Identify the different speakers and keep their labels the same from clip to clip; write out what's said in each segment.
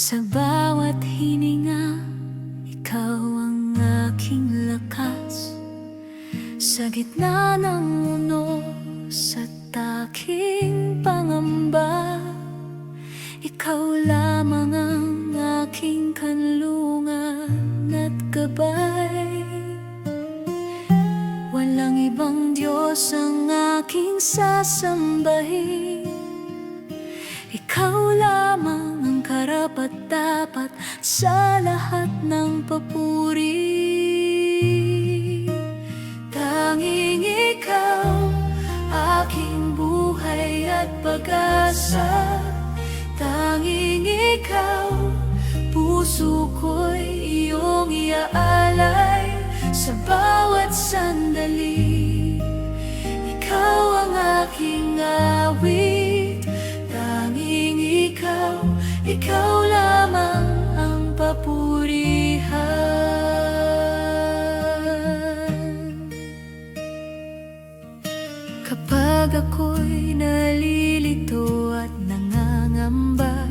Speaker 1: Sa bawat hininga, ikaw ang aking lakas. Sa gitna ng unos at aking pangamba, ikaw lamang ang aking kanlungan at gabay. Walang ibang Diyos ang aking sasambahin. Ikaw lamang ang karapat-dapat sa lahat ng papuri. Tanging ikaw, aking buhay at pag-asa. Tanging ikaw, puso ko'y iyong iaalay. Sa bawat sandali, ikaw ang aking awit. Tanging ikaw lamang ang papurihan. Kapag ako'y nalilito at nangangamba,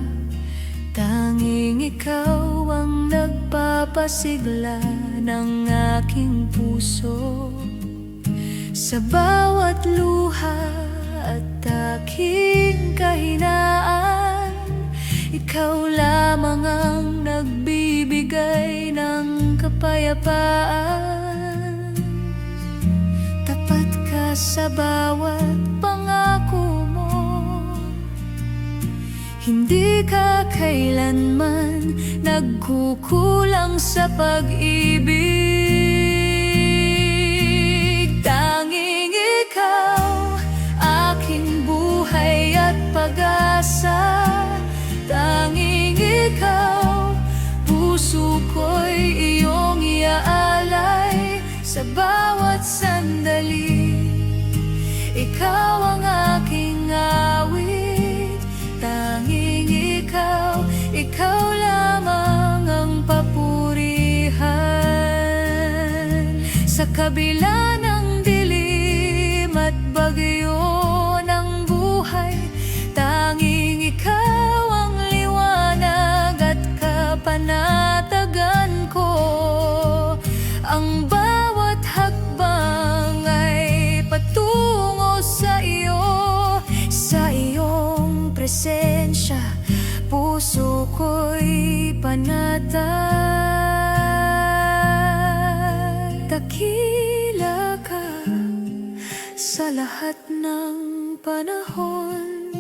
Speaker 1: tanging ikaw ang nagpapasigla ng aking puso. Sa bawat luha at aking kahinaan, ikaw lamang ang nagbibigay ng kapayapaan. Tapat ka sa bawat pangako mo, hindi ka kailanman nagkukulang sa pag-ibig. Tanging ikaw, aking buhay at pag-asa. Tanging ikaw, puso ko'y iyong iaalay. Sa bawat sandali, ikaw ang aking awit. Tanging ikaw lamang ang papurihan. Sa kabila ng dilim at bagyo ng buhay, tanging ikaw ang liwanag at kapanatagan ko. Ang bawat hakbang ay patungo sa iyo. Sa iyong presensya, puso ko'y panatag. Dakila ka sa lahat ng panahon,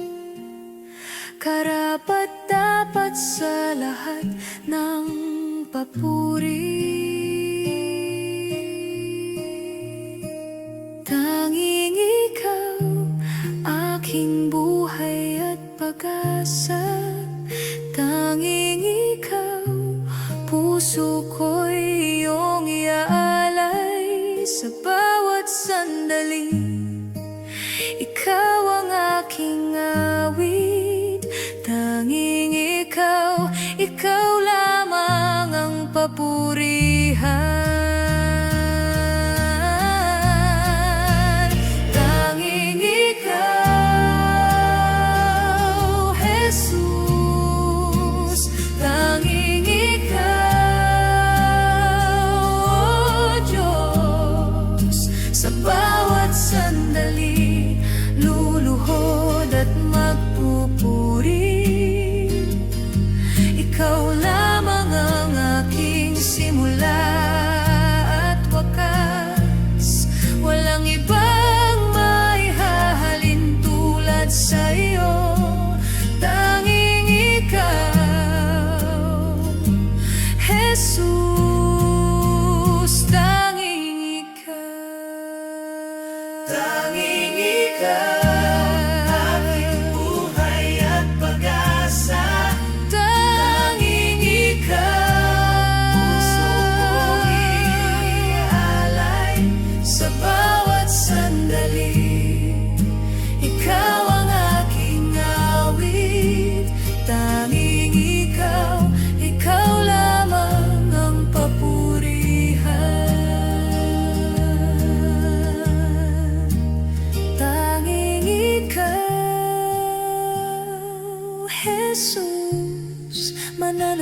Speaker 1: karapat-dapat sa lahat ng papuri. Tanging ikaw, aking buhay at pag-asa. Tanging ikaw, puso ko'y iyong iaalay. Sa bawat sandali, ikaw ang aking awit. Tanging ikaw lamang ang papurihan. Tanging ikaw, Jesus. Tanging ikaw, oh Diyos. Sa bawat sandali, luluhod at magpupuri. Ikaw lamang ang aking simula at wakas. Walang ibang maihahalin tulad sa iyo. Tanging ikaw, Jesus. Tanging ikaw. Tanging ikaw, aking buhay at pag-asa. Tanging ikaw, puso ko'y iaalay. Sa bawat sandali, ikaw ang aking awit. Tanging ikaw lamang ang papurihan. Tanging ikaw, Jesus, manatili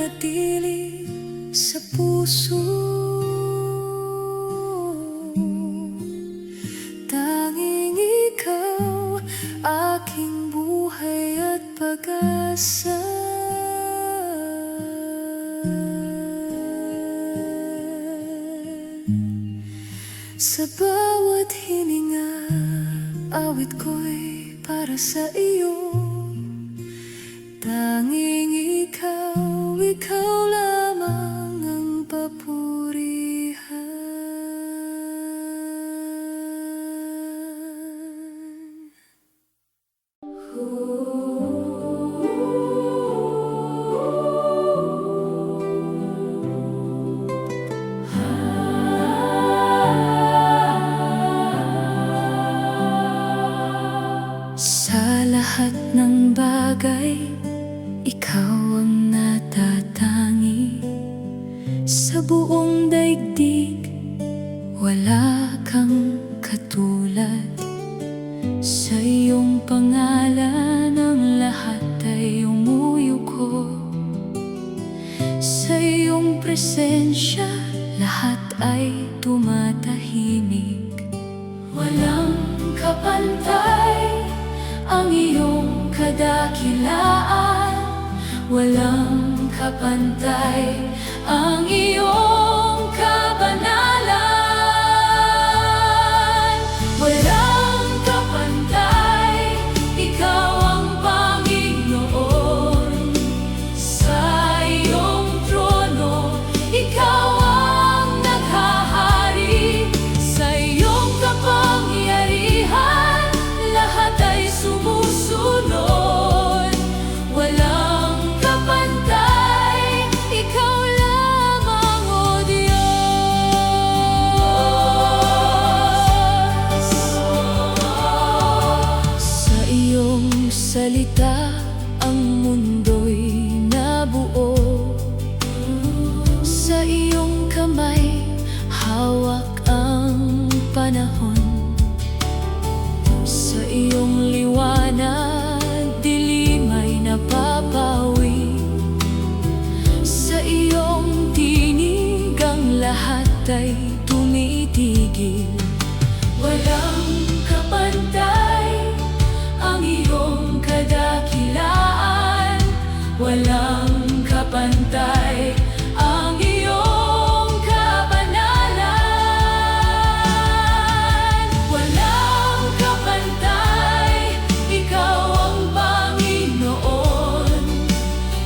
Speaker 1: pag-asa. Sa bawat hininga, awit ko'y para sa iyo. Tanging ikaw, ikaw lamang ang papurihan. Sa lahat ng bagay, ikaw ang natatangi. Sa buong daigdig, wala kang katulad. Sa iyong pangalan, ang lahat ay umuyuko. Sa iyong presensya, lahat ay tumatahimik. Walang kapantay ang iyong kadakilaan, walang kapantay ang iyong kabanalan. Walang kapantay, ikaw ang Panginoon. Sa iyong trono, ikaw ang naghahari. Sa iyong kapangyarihan, lahat ay sumusunod. Walang kapantay, ikaw lamang, O Diyos. Sa iyong salita, ang mundo'y nabuo. Sa iyong kamay, hawak ang panahon. Sa iyong liwanag, dilim ay napapawi. Sa iyong tinig, ang lahat ay tumitigil. Walang kapantay ang iyong kadakilaan, walang kapantay ang iyong kabanalan. Walang kapantay, ikaw ang Panginoon.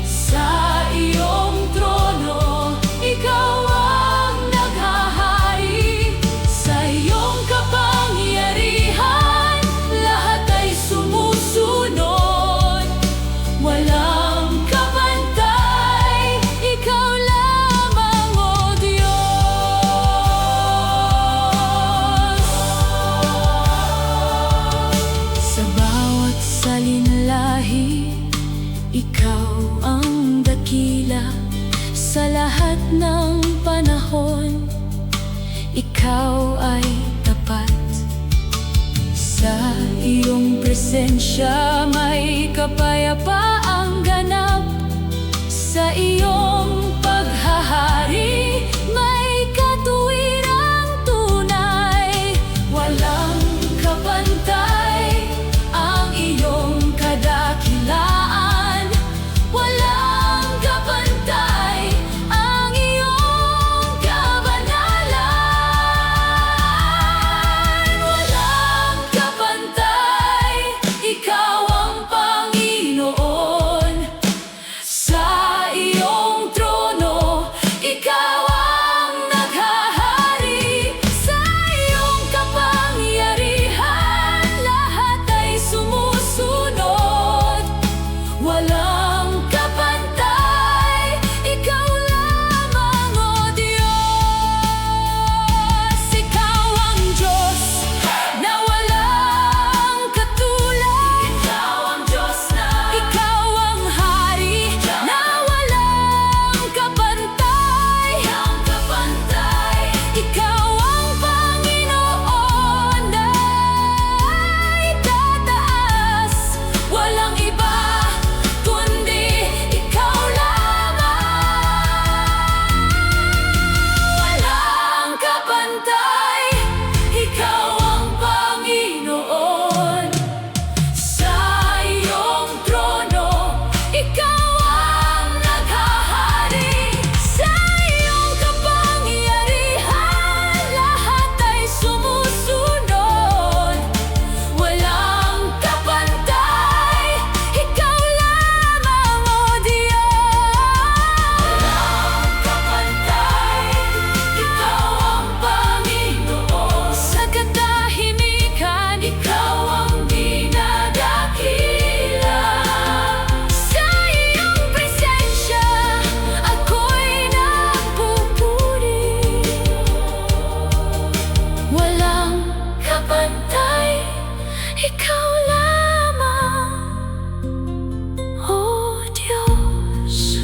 Speaker 1: Sa iyong trono, ikaw ang naghahari. Sa iyong kapangyarihan, lahat ay sumusunod. Walang kapantay, ikaw lamang, O Diyos. Sa bawat salinlahi, ikaw ang dakila. Sa lahat ng panahon, ikaw ay tapat. Sa iyong presensya, may kapayapaang ganap. Sa iyong paghahari, may katuwirang tunay. Walang kapantay ang iyong kadakilaan, walang kapantay ang iyong kabanalan. Walang kapantay, ikaw ang Panginoon. tagapantay, ikaw lamang, O Diyos.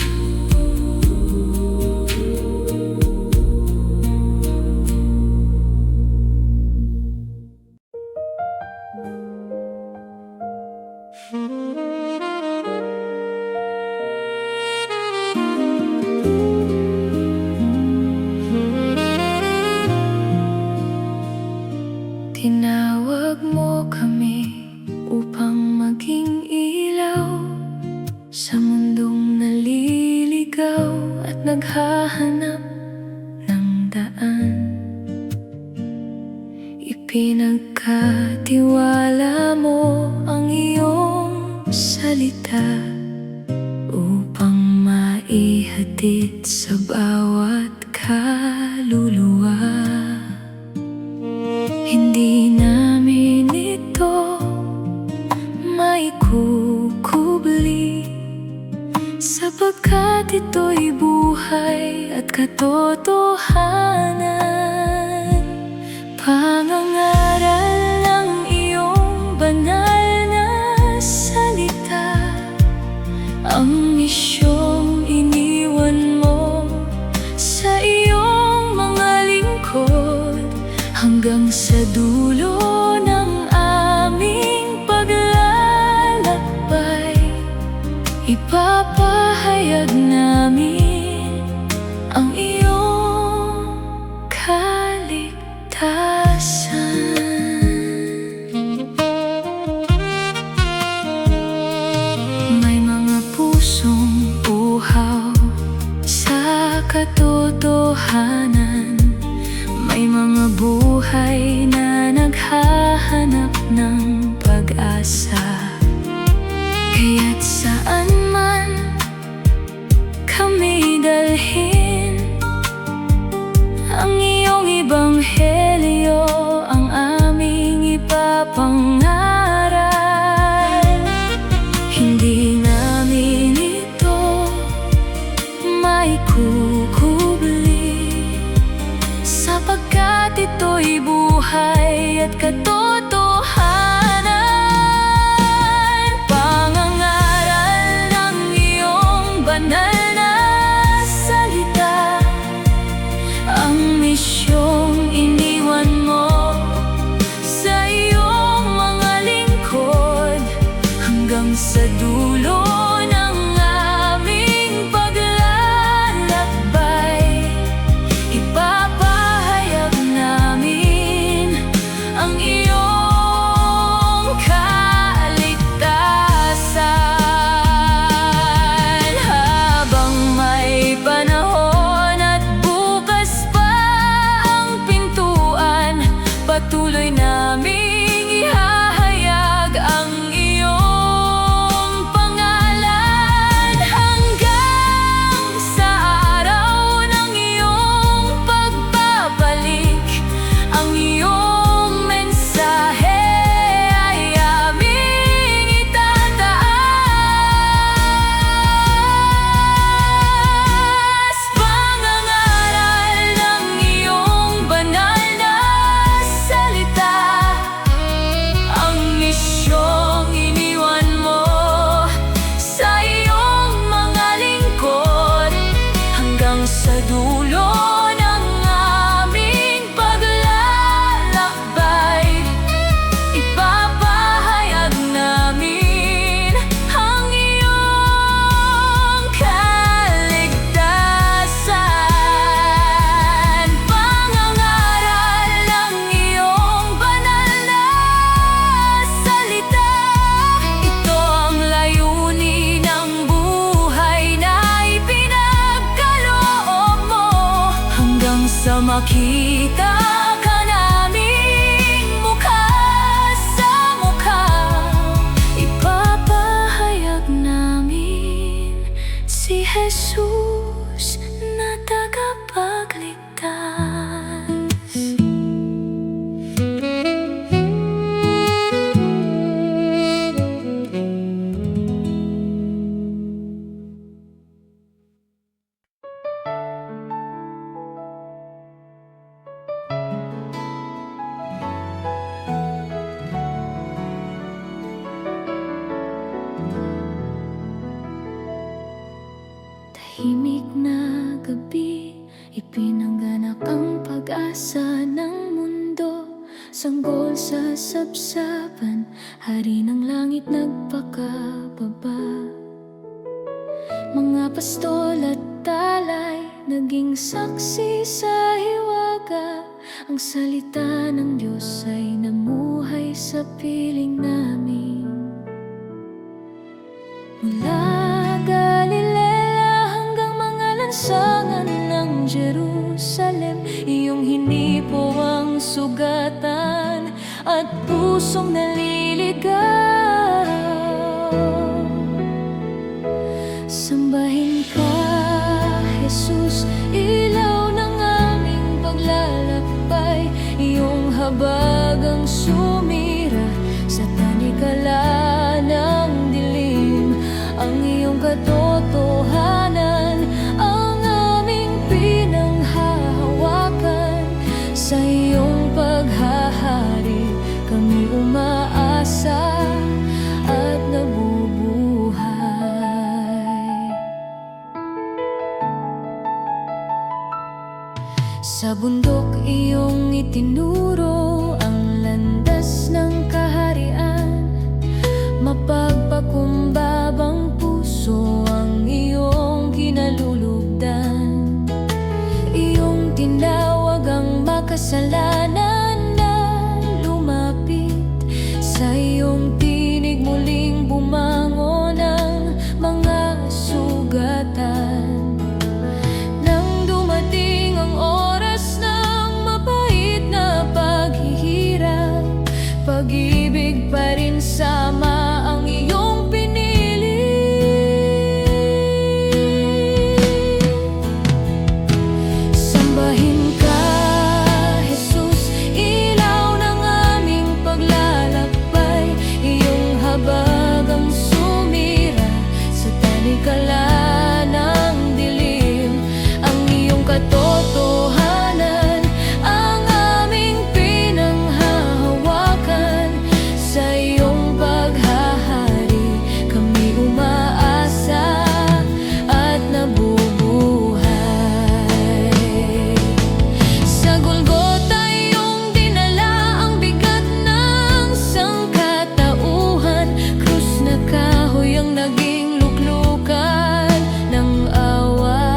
Speaker 1: Tinawag mo kami upang maging ilaw sa mundong naliligaw at naghahanap ng daan. Ipinagkatiwala mo ang iyong salita upang maihatid sa bawat kaluluwa. Hindi namin ito maikukubli, sapagkat ito'y buhay at katotohanan. Pangangaral ng iyong banal na salita, ang misyong iniwan mo sa iyong mga lingkod, hanggang sa dulo ng aming paglalakbay. Ipapahayag namin ang iyong kaligtasan. May mga pusong uhaw sa katotohanan, may mga buhay na naghahanap ng pag-asa. Kaya't saan man kami dalhin, ang iyong ebanghelyo ang aming ipapangaral. Hindi namin ito maikukubli, sapagkat ito'y buhay at katotohanan. Pangangaral ng iyong banal na salita, ang misyong iniwan mo sa iyong mga lingkod, hanggang sa dulo ng aming paglalakbay. Ipapahayag namin ang iyong kaligtasan. Habang may panahon at bukas pa ang pintuan, patuloy naming ihahayag ang iyong pangalan, hanggang sa araw ng iyong pagbabalik. Ang iyong mensahe ay aming itataas. Pangangaral ng iyong banal na salita, ang misyong iniwan mo sa iyong mga lingkod, hanggang sa dulo ng aming paglalakbay. Ipapahayag namin ang iyong kaligtasan. Pangangaral ng iyong banal na salita, ito ang layunin ng buhay na ipinagkaloob mo, hanggang sa makita ka naming mukha sa mukha. Ipapahayag namin si Jesus na tagapagligtas. tahimik na gabi, ipinangganak ang pag-asa ng mundo. Sanggol sa sapsapan, hari ng langit nagpakababa. Mga pastol at talay, naging saksi sa hiwaga. Ang salita ng Diyos ay namuhay sa piling namin. Mula Galilea hanggang mga lansangan ng Jerusalem, iyong hinipo ang sugatan at pusong naliligaw. Sambahin ka, Jesus, ilaw ng aming paglalakbay. Iyong habag ang sumira sa tanikala ng dilim. Ang iyong katotohanan ang aming pinanghahawakan. Sa iyong paghahari kami umaasa at nabubuhay. Sa bundok iyong itinuro ang landas ng kaharian. Mapagpakumbabang puso ang iyong kinalulugdan. Iyong tinawag ang makasalanan na lumapit. Sa iyong tinig muling bumangon ang mga sugatan. Nang dumating ang oras ng mabait na paghihirap, pag-ibig pa rin sama ang iyong pinili. Sambahin ka, Jesus, ilaw ng aming paglalakbay. Iyong habag ang sumira sa tanikala ng dilim. Ang iyong katotohanan ang aming pinanghahawakan. Sa iyong paghahari kami umaasa at nabubuhay. Sa Golgota iyong dinala ang bigat ng sangkatauhan. Krus na kahoy ang naging luklukan ng awa.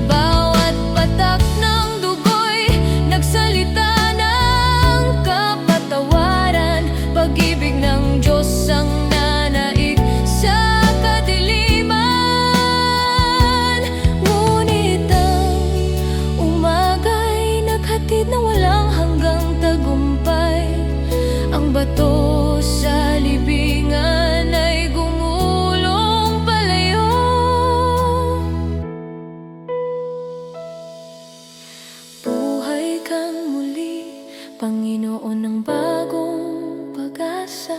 Speaker 1: Bawat patak ng dugo'y nagsalita ng kapatawaran. Pag-ibig ng Diyos ang nanaig sa kadiliman. Ngunit ang umaga'y naghatid na walang hanggang tagumpay. Ang bato sa libingan ay gumulong palayo. Buhay kang muli, Panginoon ng bagong pag-asa.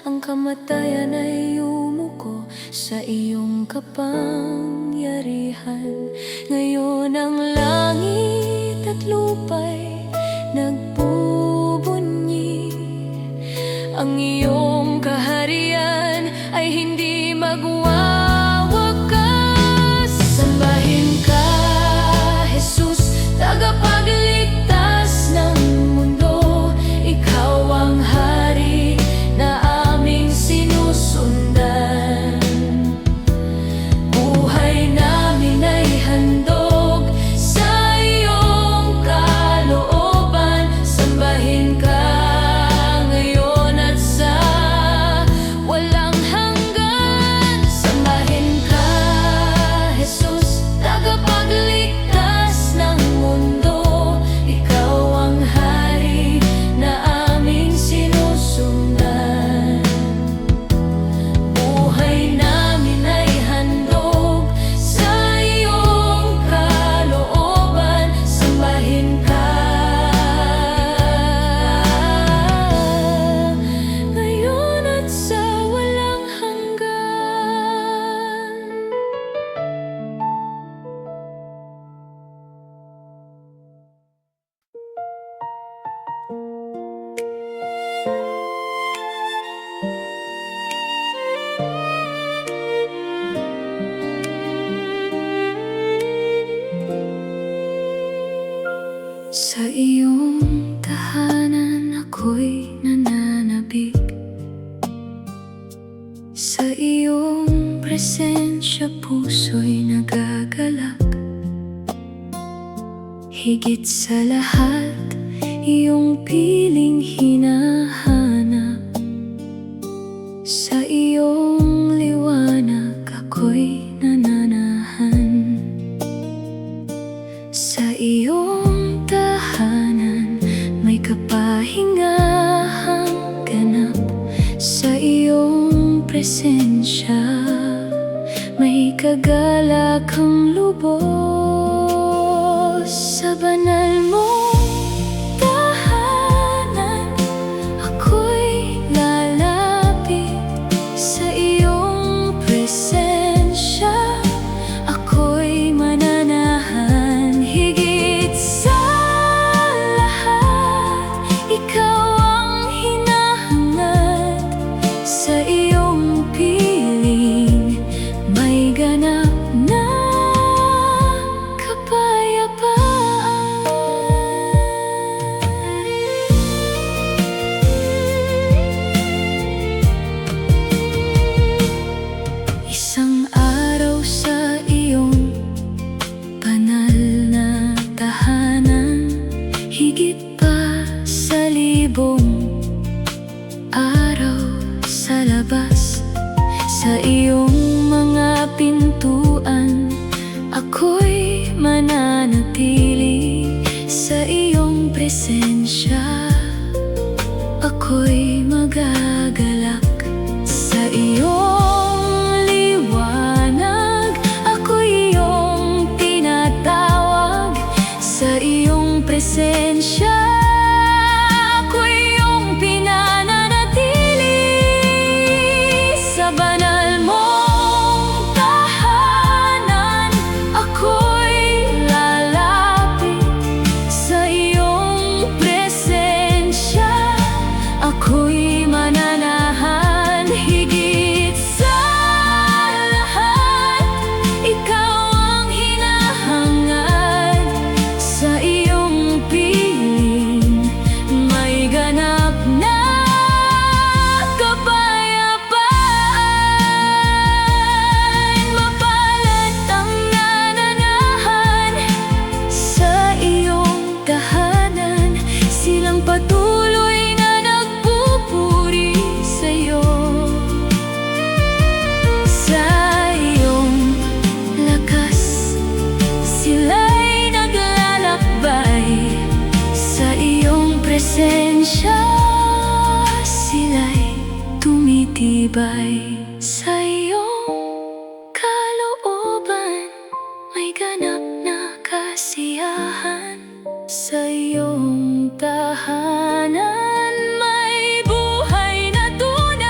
Speaker 1: Ang kamatayan ay umuko sa iyong kapangyarihan. Ngayon ang langit at lupa'y nagbubunyi. Ang iyong kaharian ay hindi magwawakas. Sambahin ka, Jesus, tagapagligtas ng mundo. Ikaw ang hari na aming sinusundan. Buhay namin ay handog sa iyong kalooban. Sambahin ka ngayon at sa walang hanggan. Sa Higit sa lahat, iyong piling hinahanap. Sa iyong liwanag ako'y nananahan. Sa iyong tahanan may kapahingahang ganap. Sa iyong presensya may kagalakang lubos. Sa banal mong tahanan ako'y lalapit. Sa iyong presensya ako'y mananahan. Higit sa lahat, ikaw ang hinahangad. Sa iyong piling may ganap na isang araw sa iyong banal na tahanan, higit pa sa libong araw sa labas. Sa iyong mga pintuan ako'y mananatili. Sa iyong presensya ako'y magagalak. Sa iyong liwanag ako'y iyong tinatawag. Sa iyong presensya ako'y iyong pinananatili. Sa banal mong tahanan ako'y lalapit. Sa iyong presensya ako'y mananahan. Higit sa lahat, ikaw ang hinahangad. Sa iyong piling may ganap na kapayapaan. Mapalad ang nananahan sa iyong tahanan. Silang patuloy na nagpupuri sa'yo. Sa iyong lakas sila'y naglalakbay. Sa iyong presensya sila'y tumitibay. Sa iyong kalooban may ganap na kasiyahan. Sa iyong tahanan may buhay na tunay.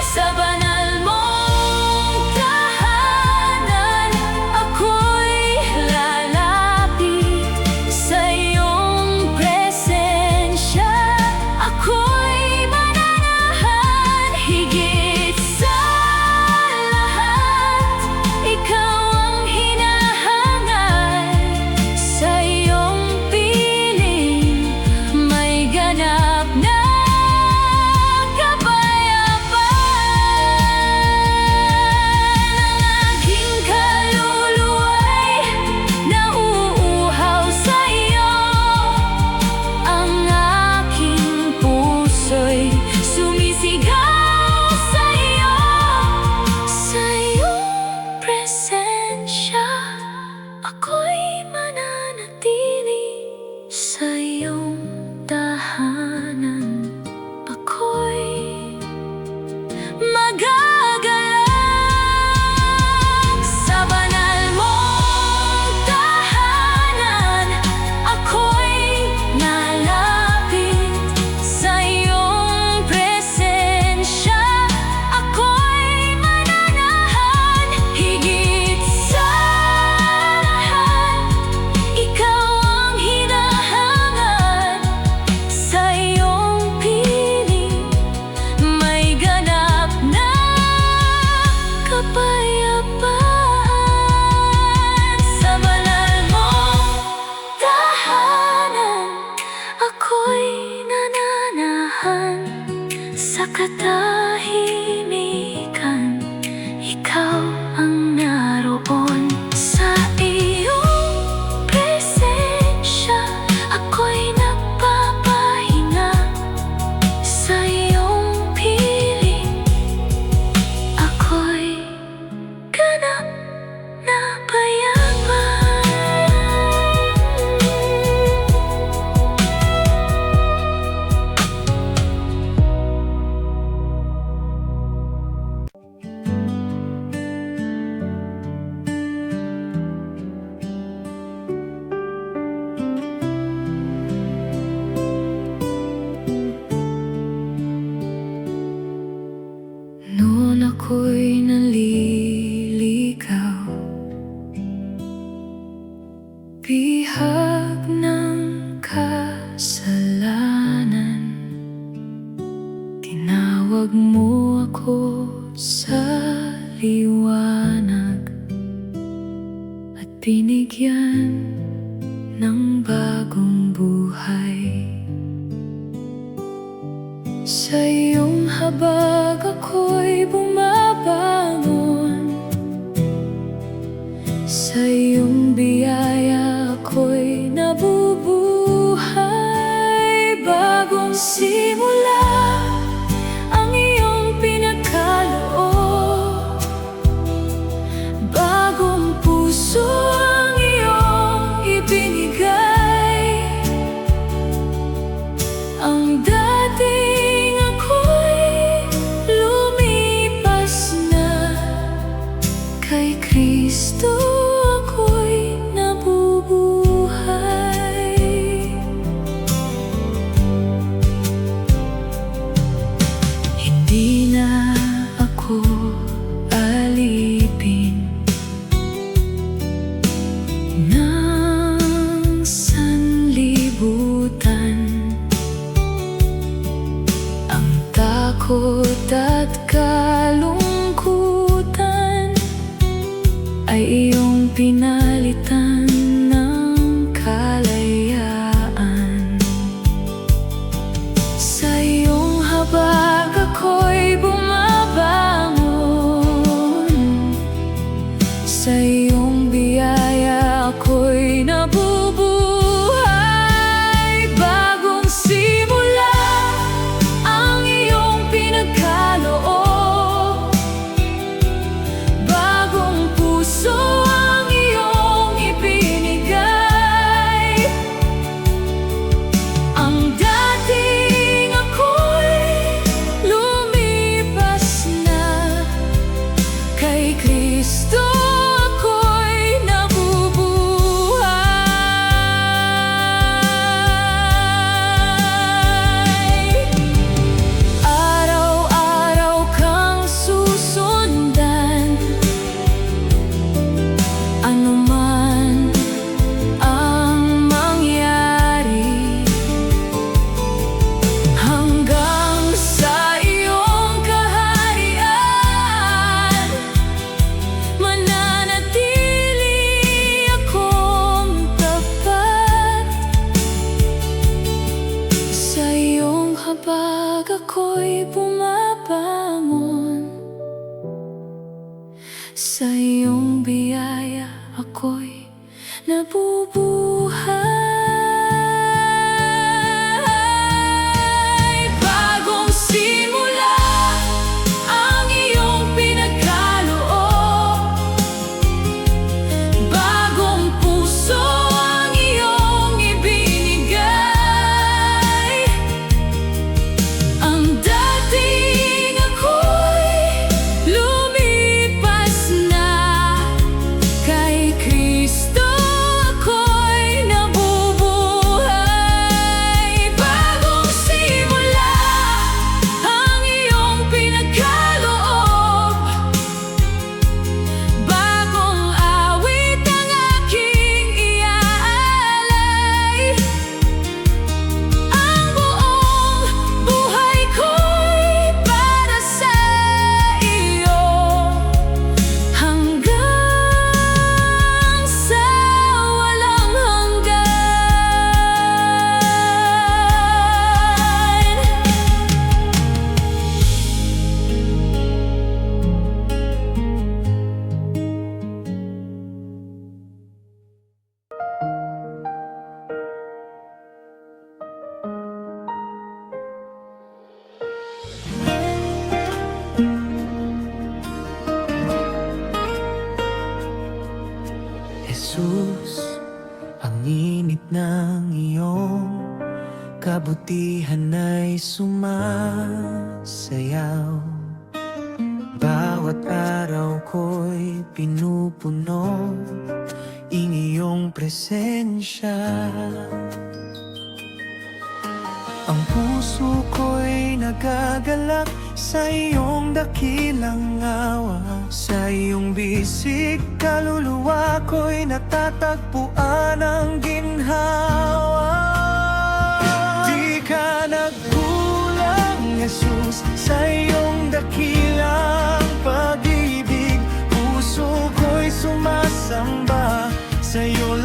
Speaker 1: Sa banal mong tahanan ako'y lalapit. Sa iyong presensya ako'y mananahan. Higit sa lahat, ikaw ang hinahangad. Sa iyong piling may ganap na kapayapaan. Ang aking kaluluwa'y nauuhaw sa iyo. Ang aking puso'y sumisigaw sa iyo. Sa iyong presensya ako'y mananatili. Sa iyong tahanan ako'y magagalak. Sa banal mong tahanan ako'y nalapit. Sa iyong presensya ako'y mananahan. Higit sa lahat, ikaw ang hinahangad. Sa iyong piling may ganap na kapayapaan. Sa banal mong tahanan ako'y nananahan. Sa katahimikan ikaw ang naroon. Sa iyong binigyan ng bagong buhay. Sa iyong habag ako'y bumabangon, sa iyong biyaya ako'y nabubuhay. Bagong simula ang iyong pinagkaloob, bagong puso ang iyong ibinigay. Ang dating ako'y lumipas na, kay Kristo ako'y nabubuhay. Hindi na ako alipin ng sanlibutan. Ang takot at kalungkutan ay iyong pinalitan ng kalayaan. Sa iyong habag ako'y bumabangon, sa iyong biyaya ako'y nabubuhay. Bagong simula ang iyong pinagkaloob, bagong puso ang iyong ibinigay. Ang dating ako'y lumipas na, kay Kristo ako'y nabubuhay. Araw-araw kang susundan, anuman ang mangyari, hanggang sa iyong kaharian. Mananatili akong tapat, sa iyong habag ako'y bumabangon, sa iyong biyaya ako'y nabubuhay. Bagong simula ang iyong pinagkaloob, bagong puso ang iyong ibinigay. Ang dating ako'y lumipas na, kay Kristo ako'y nabubuhay. Bagong simula ang iyong pinagkaloob, bagong awit ang aking iaalay. Ang buong buhay ko'y para sa iyo, hanggang sa walang hanggan.
Speaker 2: Jesus, ang init ng iyong kabutihan ay sumasayaw. Bawat araw ko'y pinupuno ng iyong presensya. Ang puso ko'y nagagalak sa iyong dakilang awa. Sa iyong bisig, kaluluwa ko'y natatagpuan ang ginhawa. Di ka nagkulang, Jesus, sa iyong dakilang pag-ibig. Puso ko'y sumasamba sa iyo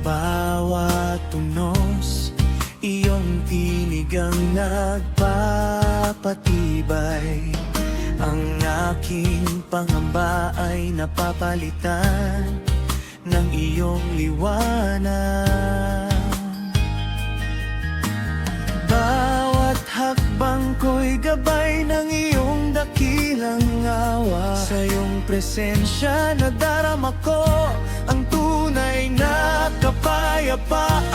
Speaker 2: bawat tunos, iyong tinig ang nagpapatibay. Ang aking pangamba ay napapalitan ng iyong liwanag. Bawat hakbang ko'y gabay ng iyong dakilang awa. Sa iyong presensya nadarama ko ang tunay na kapayapaan.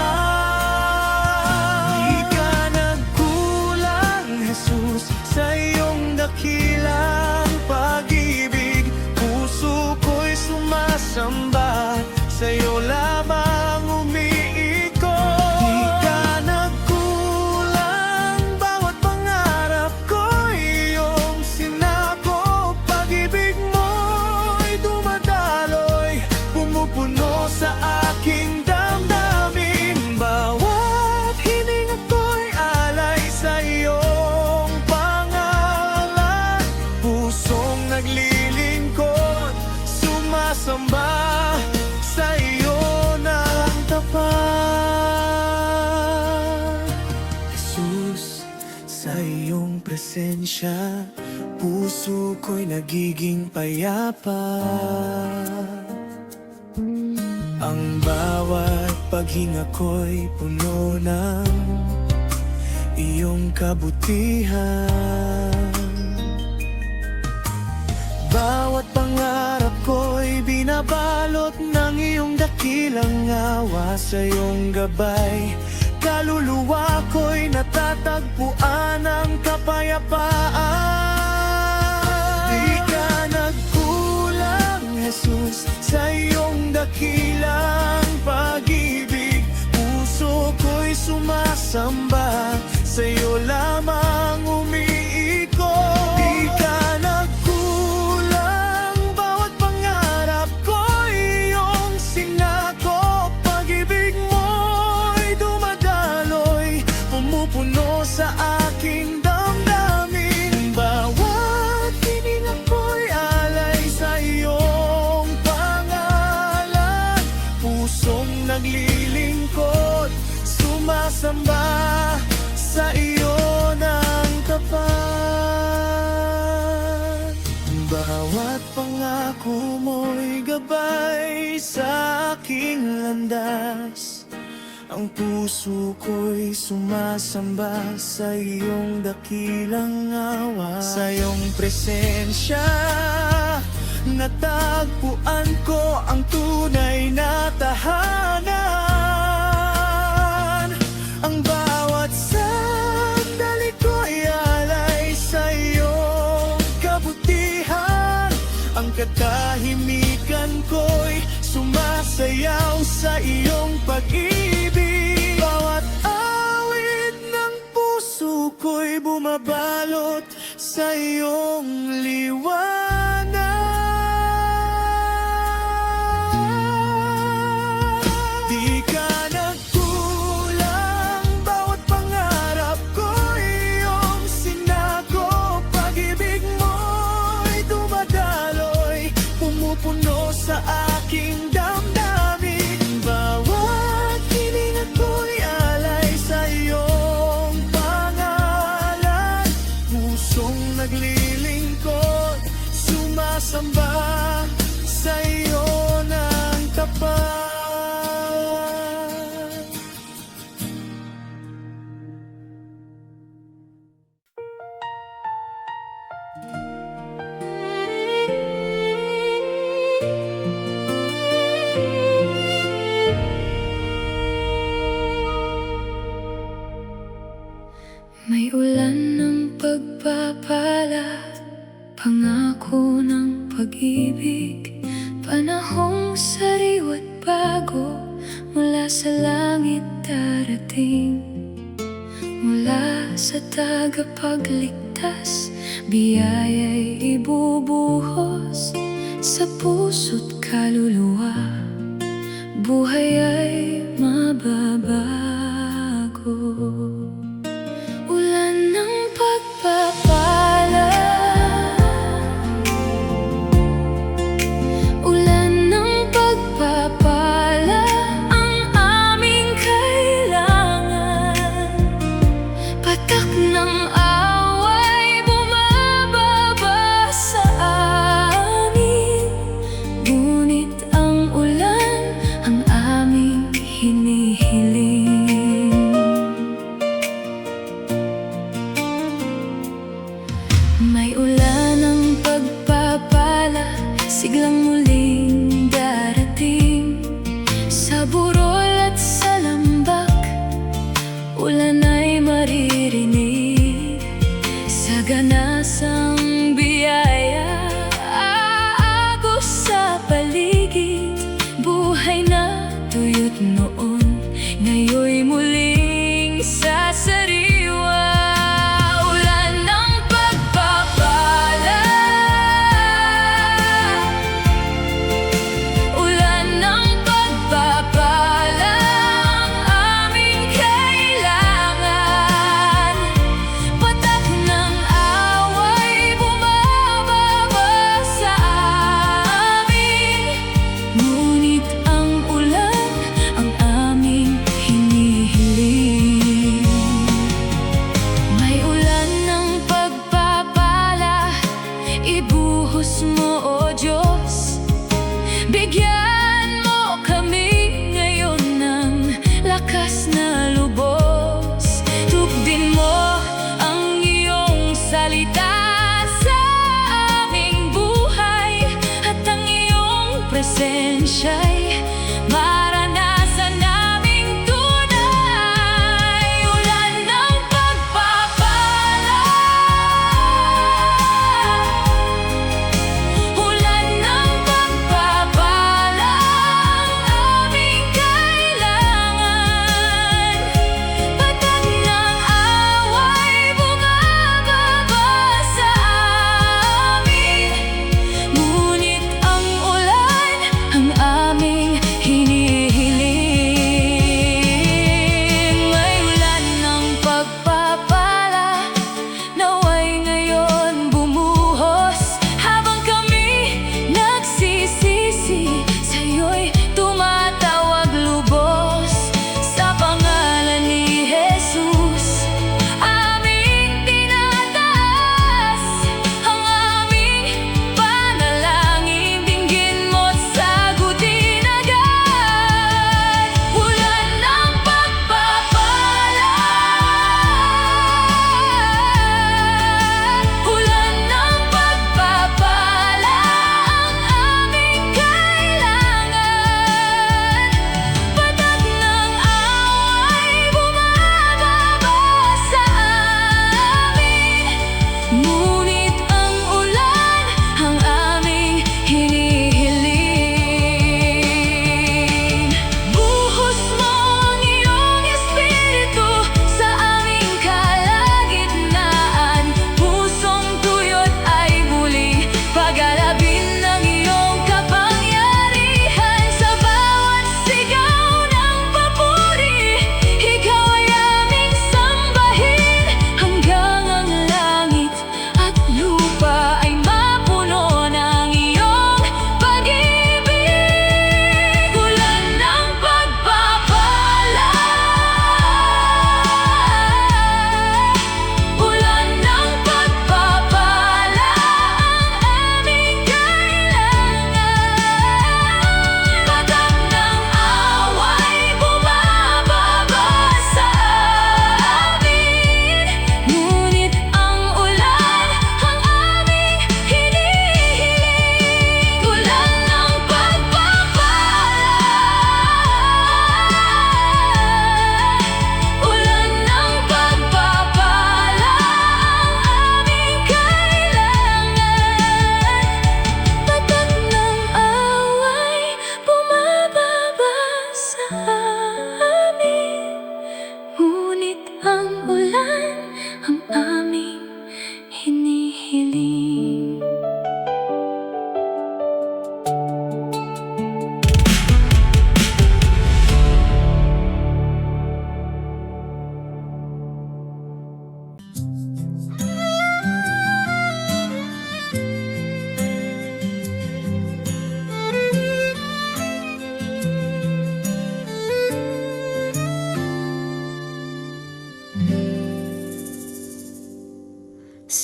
Speaker 2: Di ka nagkulang, Jesus, sa iyong dakilang pag-ibig. Puso ko'y sumasamba, sa iyo lamang umiikot. Di ka nagkulang, bawat pangarap ko'y iyong sinakop. Pag-ibig mo'y dumadaloy, pumupuno sa aking damdamin. Bawat hininga ko'y alay sa iyong pangalan. Pusong naglilingkod, sumasamba, sa iyo ng tapat. Jesus, sa iyong presensya, puso ko'y nagiging payapa. Ang bawat paghinga ko'y puno ng iyong kabutihan. Bawat pangarap ko'y binabalot ng iyong dakilang awa. Sa iyong gabay, kaluluwa ko'y natatagpuan ng kapayapaan. Di ka nagkulang, Jesus, sa iyong dakilang pag-ibig. Puso ko'y sumasamba, sa iyo lamang umiikot. Di ka nagkulang, bawat pangarap ko'y iyong sinakop. Pag-ibig mo'y dumadaloy, pumupuno sa aking damdamin. Bawat hininga ko'y alay sa iyong pangalan. Pusong naglilingkod, sumasamba, sa iyo ng tapat. Bawat pangako mo'y gabay sa aking landas. Ang puso ko'y sumasamba, sa iyong dakilang awa. Sa iyong presensya natagpuan ko ang tunay na tahanan. Ang bawat sandali ko'y alay sa iyong kabutihan. Ang katahimikan ko'y sumasayaw sa iyong pag-ibig. Bawat awit ng puso ko'y bumabalot sa iyong liwanag. Di ka nagkulang, bawat pangarap ko'y iyong sinakop. Pag-ibig mo'y dumadaloy, pumupuno sa aking damdamin. Bawat hininga ko'y alay sa iyong pangalan. Pusong naglilingkod, sumasamba, sa iyo ng tapat.
Speaker 1: May ulan ng pagpapala, pangako ng pag-ibig, panahong sariwa't bago, mula sa langit darating. Mula sa tagapagligtas, biyaya'y ibubuhos sa puso't kaluluwa. Buhay ay mababago. Ulan ng pagpapala, ulan ng pagpapala, ang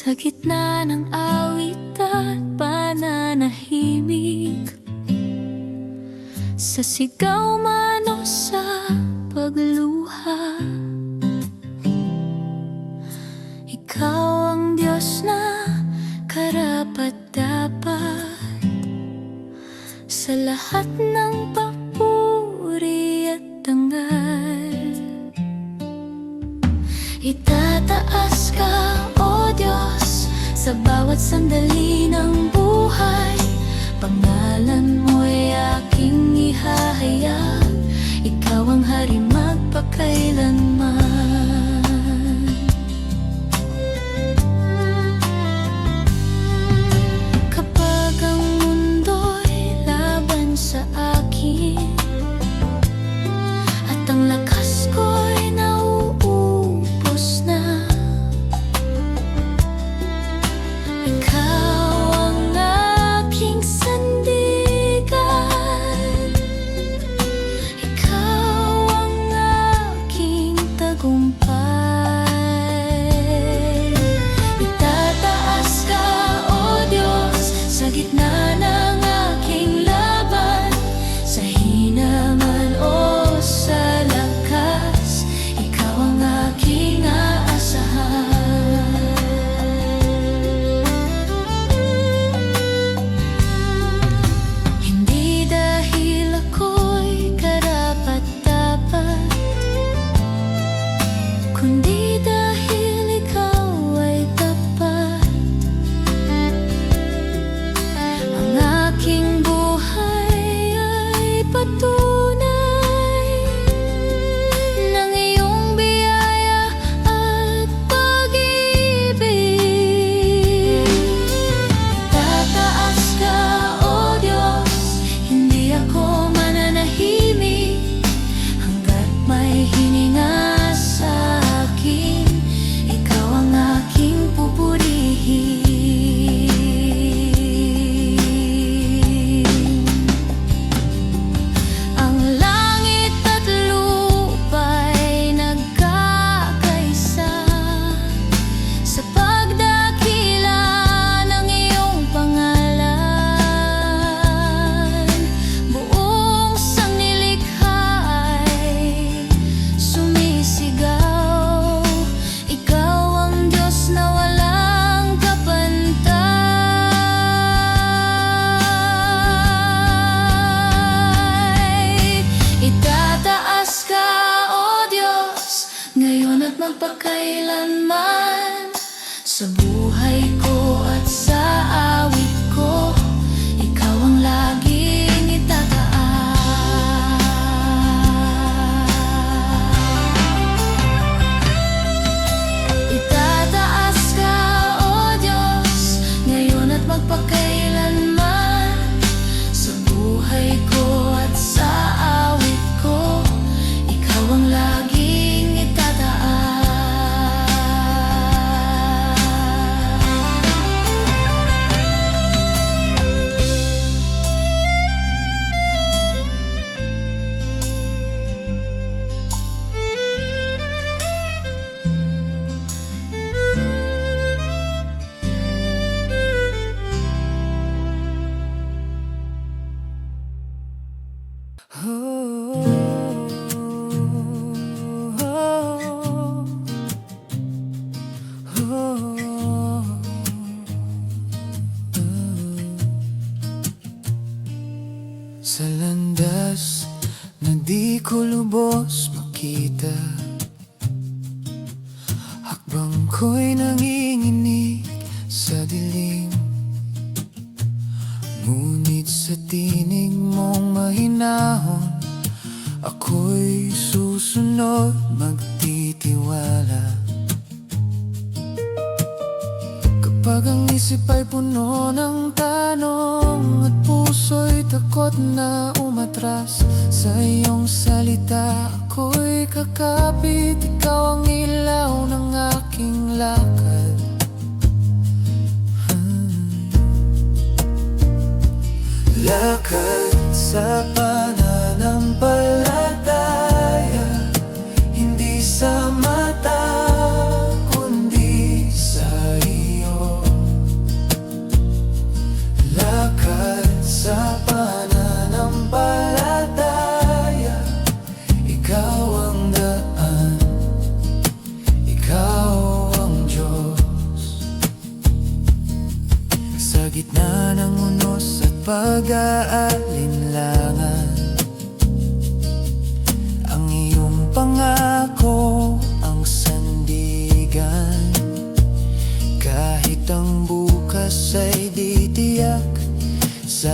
Speaker 1: Sa gitna ng awit at pananahimik, sa sigaw man o sa pagluha, ikaw ang Diyos na karapat-dapat sa lahat ng papuri at dangal. Itataas ka, O Diyos, sa bawat sandali ng buhay. Pangalan mo'y aking ihahayag, ikaw ang hari magpakailanman. Kapag ang mundo'y laban sa akin at ang lakas ko'y nauubos na, ikaw ang aking sandigan, ikaw ang aking tagumpay. Itataas ka, O Diyos, sa gitna ng aking laban, sa hina man o sa lakas, ikaw ang aking aasahan. Hindi dahil ako'y karapat-dapat, kundi dahil ikaw ay tapat. Ang aking buhay ay patunay ng iyong biyaya at pag-ibig. Tataas ka, O Diyos, hindi ako mananahimik hanggat may hininga sa akin, ikaw ang aking pupurihin. Ang langit at lupa'y nagkakaisa sa pagdakila ng iyong pangalan. Buong sanglilikha ay sumisigaw, ikaw ang Diyos na walang kapantay. Itataas ka, O Diyos, ngayon at magpakailanman, sa buhay ko at sa awit ko, ikaw ang laging itataas. Itataas ka, O Diyos, ngayon at magpakailanman, sa buhay ko at sa awit ko, ikaw ang laging itataas.
Speaker 2: Sa landas na di ko lubos makita, hakbang ko'y nanginginig sa dilim. Ngunit sa tinig mong mahinahon, ako'y susunod magtitiwala. Kapag ang isip ay puno ng tanong at puso'y takot na umatras sa iyong salita, ako'y kakapit, ikaw ang ilaw ng aking lakad. Lakad sa pananampalataya, hindi sa mata kundi sa iyo.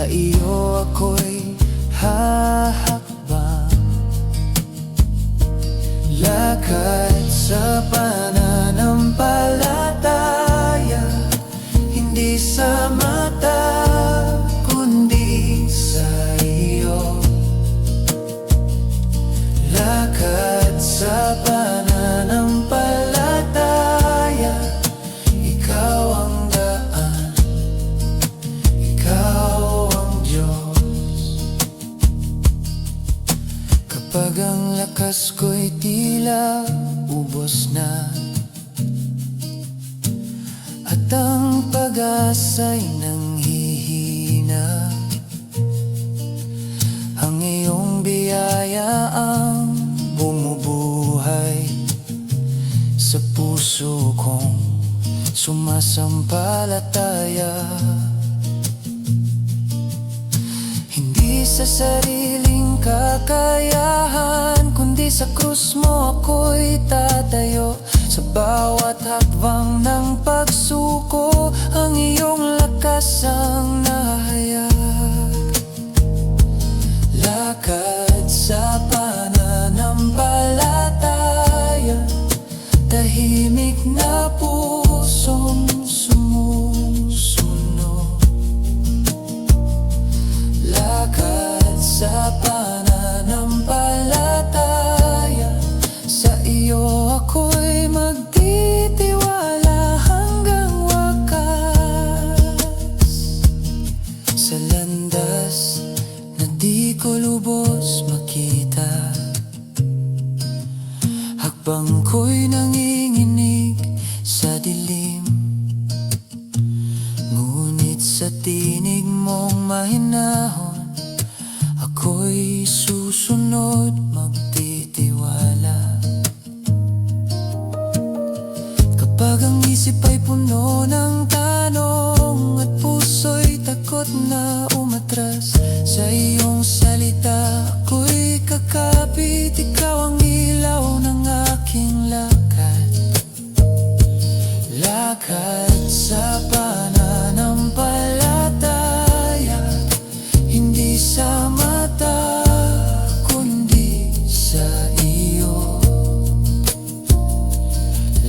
Speaker 2: iyo ako'y hahakbang. Lakad sa pananampalataya, hindi sa mata kundi sa iyo. Lakad sa pananampalataya, ikaw ang daan, ikaw ang Diyos. Kapag ang lakas ko'y tila ubos na, at ang pag-asa'y nanghihina, ang iyong biyaya ang bumubuhay sa puso kong sumasampalataya. Hindi sa sariling kakayahan, kundi sa krus mo ako'y tatayo. Sa bawat hakbang ng pagsuko, ang iyong lakas ang nahayag. Lakad sa pananampalataya, tahimik na pusong sumusunod. Lakad sa pananampalataya, sa iyo ako'y magtitiwala hanggang wakas. Sa landas na di ko lubos makita, hakbang ko'y nanginginig sa dilim. Ngunit sa tinig mong mahinahon, ako'y susunod magtitiwala. Kapag ang isip ay puno ng tanong at puso'y takot na umatras, sa iyong salita ako'y kakapit. Ikaw ang ilaw ng aking lakad. Lakad sa pananampalataya, hindi sa mata kundi sa iyo.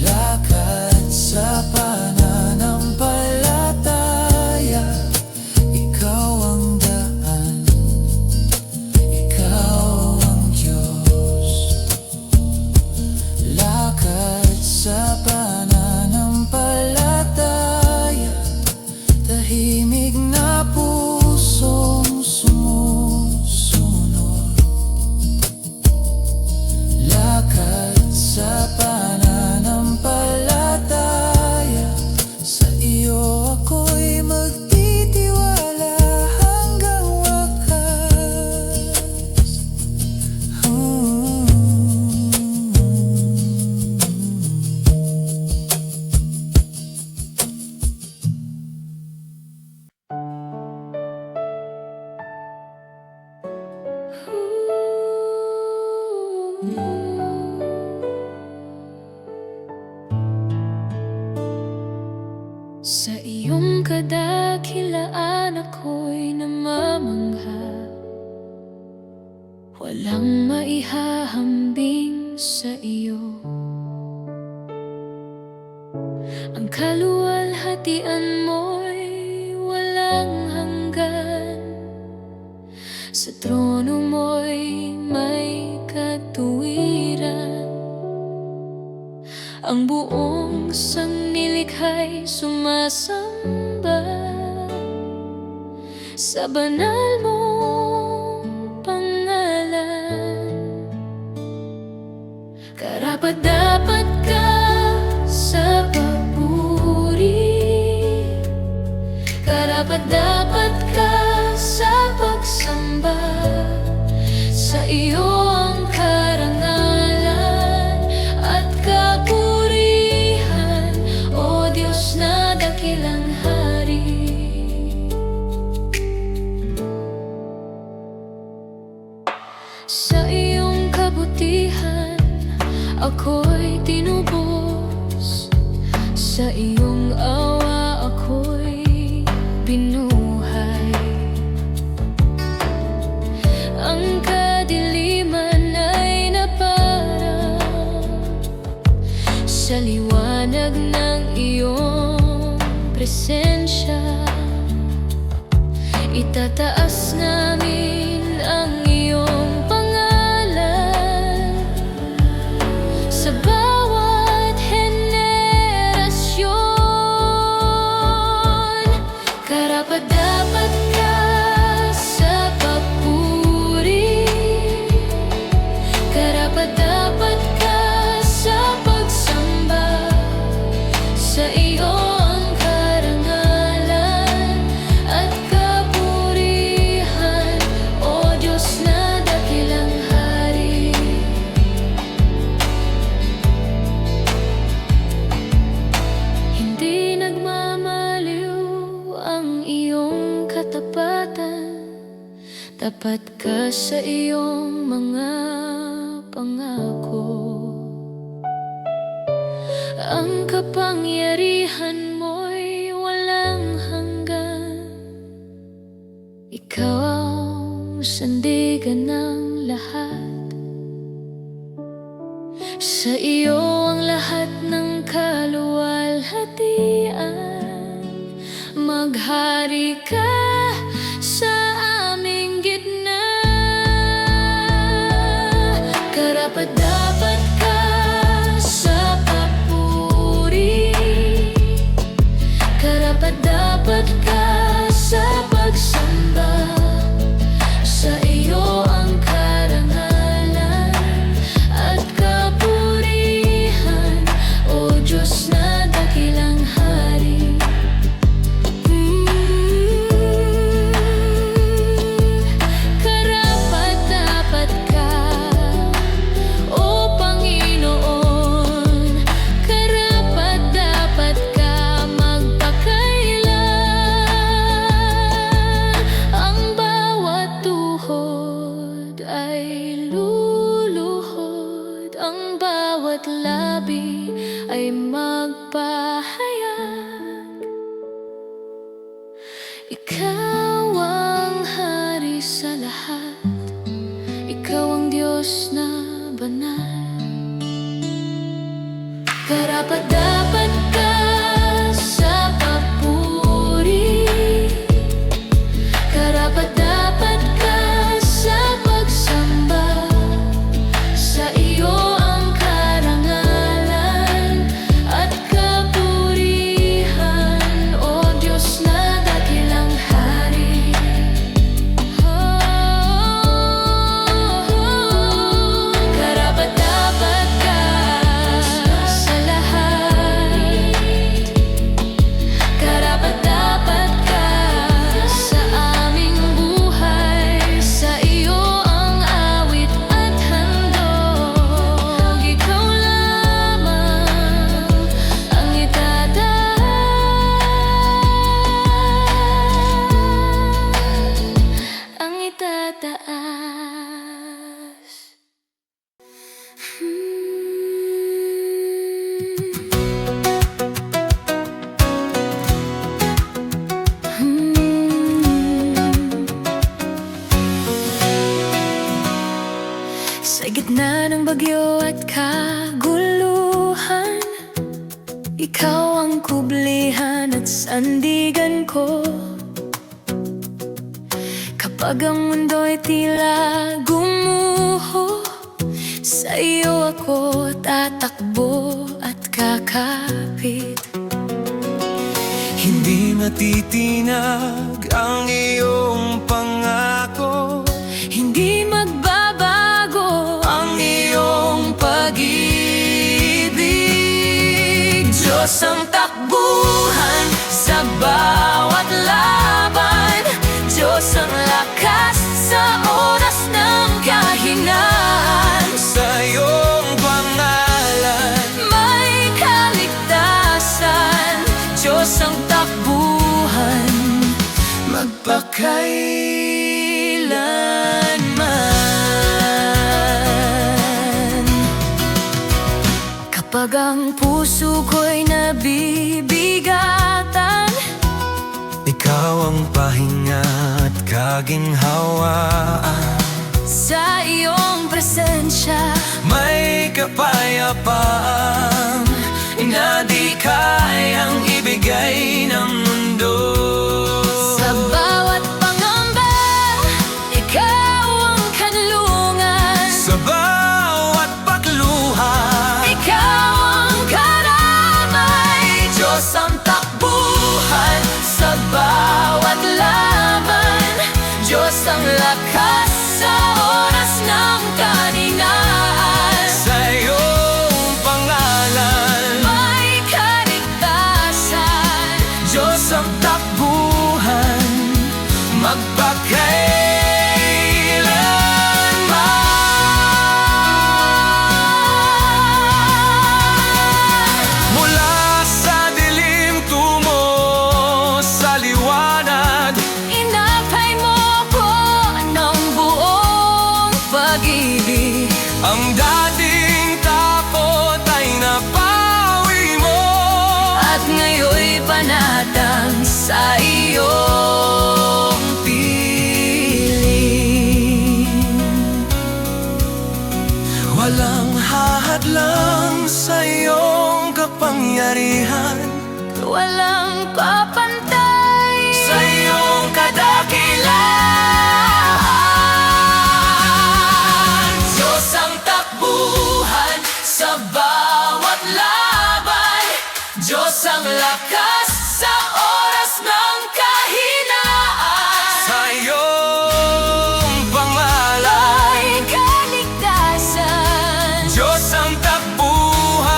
Speaker 2: Lakad sa pananampalataya, ikaw ang daan, ikaw ang Diyos. Lakad sa pananampalataya, tahimik na pusong sumusunod. Lakad sa pananampalataya, sa iyo ako'y magtitiwala hanggang wakas.
Speaker 1: Sa iyong kadakilaan ako'y namamangha, walang maihahambing sa iyo. Ang kaluwalhatian mo'y walang hanggan, sa trono mo'y may katuwiran. Ang buong sanglilikha'y sumasamba sa banal mong pangalan. Karapat-dapat ka sa papuri, karapat-dapat ka sa pagsamba. Sa iyo ang karangalan at kapurihan, O Diyos na dakilang hari. Sa iyong kabutihan ako'y tinubos, sa iyong awa ako'y binuhay. Tapat ka sa iyong mga pangako. Ang kapangyarihan mo'y walang hanggan. Ikaw ang sandigan ng lahat. Sa iyo ang lahat ng kaluwalhatian. Maghari ka sa aming gitna. Karapat-dapat ka sa papuri. Karapat-dapat ka sa pagsamba. Sa iyo ang karangalan at kapurihan, O Diyos na dakilang hari. Karapat-dapat ka, O Panginoon. Karapat-dapat ka magpakailan. Ang bawat tuhod ay luluhod. Ang bawat labi ay magpahayag. Ikaw ang hari sa lahat. Ikaw ang Diyos na banal. Karapat-dapat ka sa papuri. Karapat-dapat ka sa pagsamba. Sa iyo ang karangalan at kapurihan, O Diyos na dakilang hari. Karapat-dapat ka sa lahat. Karapat-dapat ka sa aming buhay. Sa iyo ang awit at handog. Ikaw lamang ang itataas. Sa gitna ng bagyo at kaguluhan, ikaw ang kublihan at sandigan ko. Kapag ang mundo'y tila gumuho, sa iyo ako tatakbo at kakapit.
Speaker 2: Hindi matitinag ang iyong pangako.
Speaker 1: Hindi magbabago
Speaker 2: Ang iyong pag-ibig. Diyos ang takbuhan sa bawat laban. Diyos ang lakas sa oras ng kahinaan. Sa iyong pangalan
Speaker 1: may kaligtasan.
Speaker 2: Diyos ang takbuhan magpakailanman.
Speaker 1: Kapag ang puso ko'y nabibigatan,
Speaker 2: ikaw ang pahinga at kaginhawaan.
Speaker 1: sa iyong presensya
Speaker 2: May kapayapaan na di kayang ibigay ng mundo.
Speaker 1: sa bawat pangamba, ikaw ang kanlungan.
Speaker 2: Sa bawat pagluha,
Speaker 1: Ikaw ang karamay.
Speaker 2: Diyos ang takbuhan sa bawat laban. Diyos ang lakas sa oras ng kaninaan. Sa iyong pangalan
Speaker 1: May kaligtasan.
Speaker 2: Diyos ang takbuhan pag-ibig. Ang dating takot ay napawi mo,
Speaker 1: At ngayon'y panatang sa iyong piling.
Speaker 2: walang hahadlang sa iyong kapangyarihan,
Speaker 1: Walang papantay
Speaker 2: sa iyong kadakilaan.
Speaker 1: Diyos ang takbuhan sa bawat laban, Diyos ang lakas sa oras ng kahinaan.
Speaker 2: Sa iyong pangalan,
Speaker 1: Ay kaligtasan,
Speaker 2: Diyos ang takbuhan,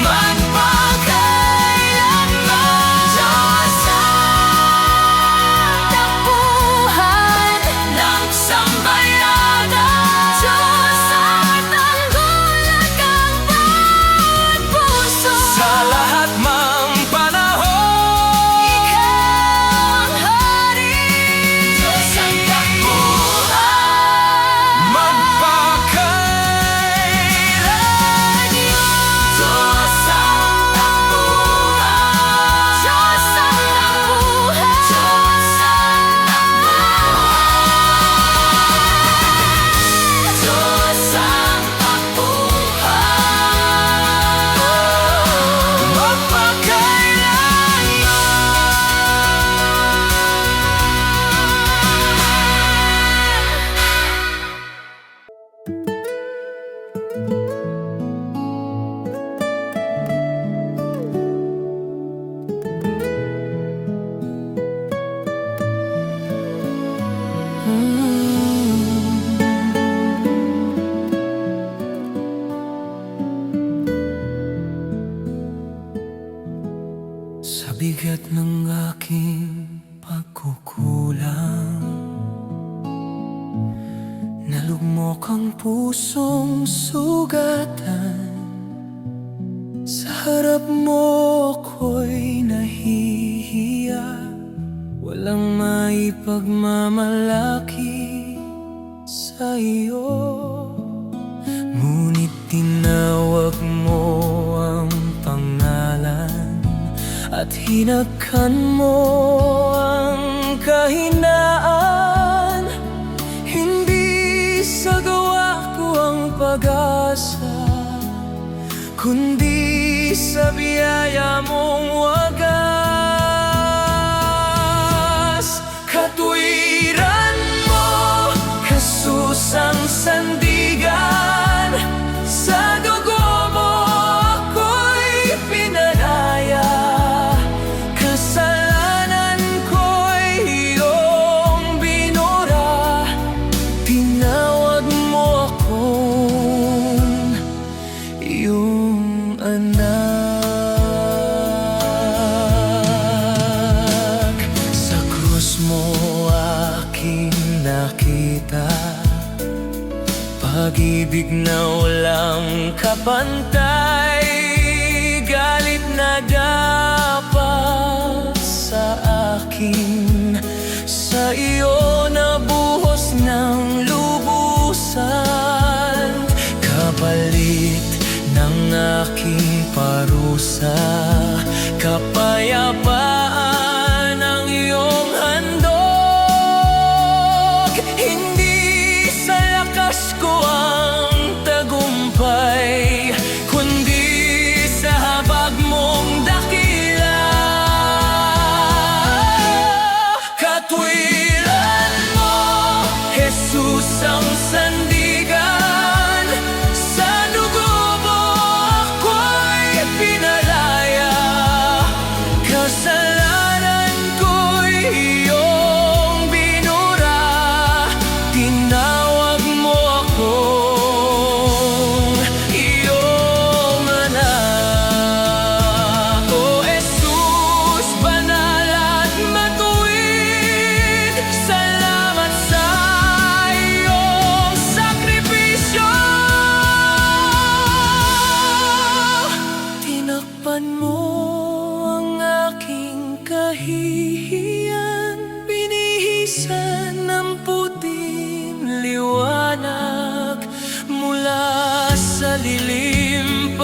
Speaker 1: magpakailanman. Diyos ang takbuhan ng sambayanan, Diyos ang tanggulag ang bawat puso.
Speaker 2: sa lahat mang panahon.
Speaker 1: Ikaw ang hari, Diyos ang takbuhan,
Speaker 2: Magpakailan,
Speaker 1: Diyos ang takbuhan, Diyos ang takbuhan, Diyos ang takbuhan, Diyos ang
Speaker 2: magpakailan. Sa bigat ng aking pagkukulang, nalugmok ang pusong sugatan. Sa harap mo ako'y nahihiya, walang maipagmamalaki sa iyo. Ngunit tinawag mo ang pangalan at hinagkan mo ang kahinaan. Hindi sa gawa ko ang pag-asa, kundi sa biyaya mong wagas. Katwiran mo, kasusang sandigan, sa dugo mo ako'y pinalaya. Kasalanan ko'y iyong binura, tinawag mo akong iyong anak. Sa krus mo aking nakita pag-ibig na walang kapantay, galit na dapat sa akin, sa iyo nabuhos ng lubusan. Kapalit ng aking parusa, kapayapaan ang iyong handog. Hindi sa lakas ko ang tagumpay, kundi sa habag mong dakila. Katwiran mo, Jesus ang sandigan, sa dugo mo ako'y pinalaya. Kasalanan ko'y iyong binura, tinawag mo akong iyong anak. O Jesus, banal at matuwid, salamat sa iyong sacrifice.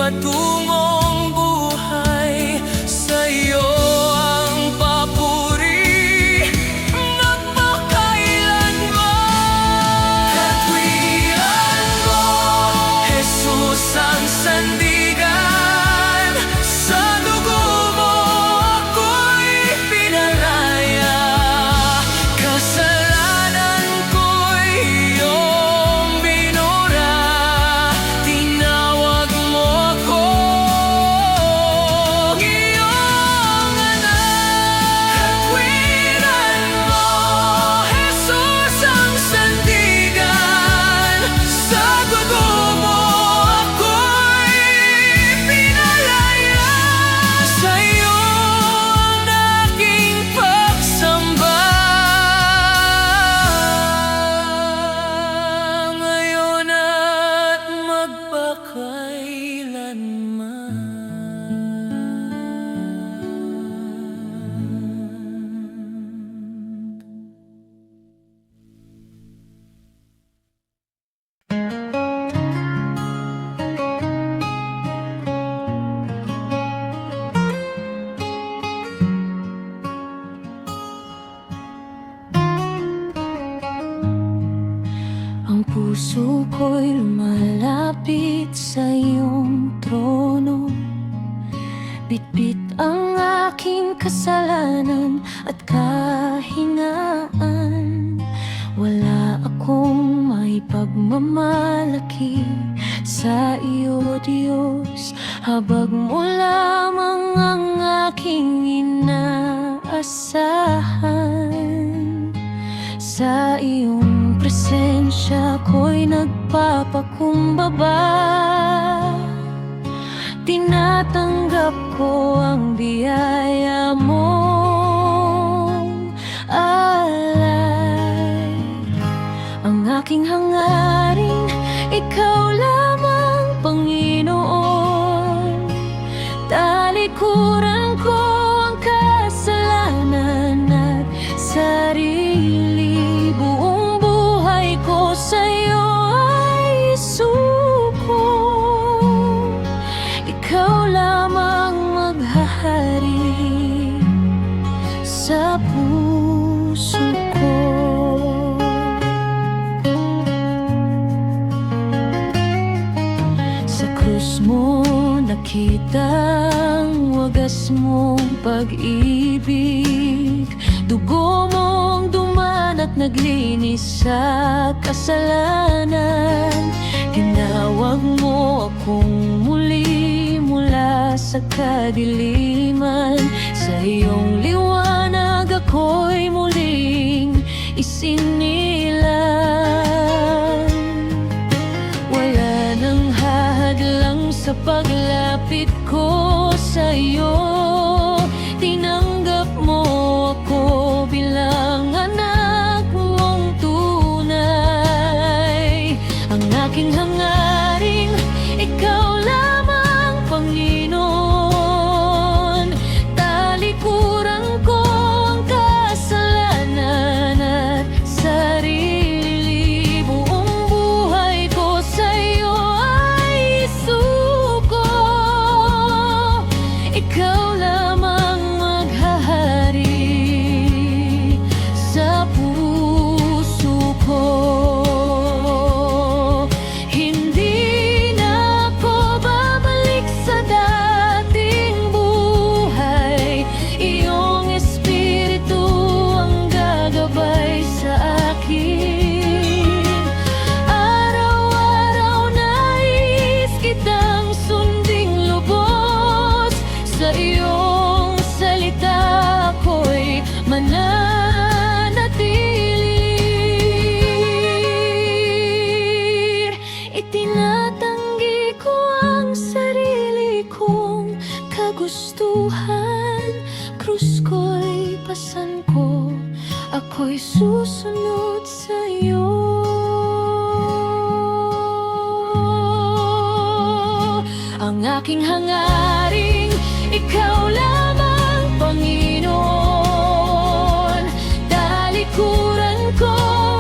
Speaker 2: patungong buhay. Sa'yo ang papuri magpakailanman. Katwiran mo, Jesus ang sandigan. Sa dugo mo ako'y pinalaya. Kasalanan ko'y iyong binura. Tinawag mo akong iyong anak. Katwiran mo, Jesus ang sandigan. Sa dugo mo ako'y pinalaya. Sa'yo ang aking pagsamba, ngayon at magpakailanman. Ang puso ko'y lumalapit sa iyong trono. Bitbit ang aking kasalanan at kahingaan. Wala akong may pagmamalaki sa iyo, Diyos. Habag mo lamang ang aking inaasahan. Sa iyong presensya ko'y nagpapakumbaba. Tinatanggap ko ang biyaya mong alay. Ang aking hangarin, ikaw lamang, Panginoon. Talikuran ko ang kasalanan at sarili. Buong buhay ko sa'yo ay isuko. Ikaw lamang maghahari sa puso ko. Sa krus mo nakita ang wagas mong pag-ibig. Dugo mong duman at naglinis sa kasalanan. Tinawag mo akong muli mula sa kadiliman. Sa iyong liwanag ako'y muling isinilang. Wala nang hahadlang sa paglapit ko sa iyo. Tinanggap mo ako bilang anak mong tunay. Ang aking hangarin, ikaw lamang, Panginoon. Talikuran ko ang kasalanan at sarili. Buong buhay ko sa'yo ay isuko. Ikaw lamang maghahari sa puso ko. Hindi na ako babalik sa dating buhay. Iyong espiritu ang gagabay sa akin. Araw-araw nais kitang sunding lubos. Sa iyong salita ko'y mananatili. Itinatanggi ko ang sarili kong kagustuhan. Krus ko'y pasan ko, ako'y susunod sa'yo. Ang aking hangarin, ikaw lamang, Panginoon. Talikuran ko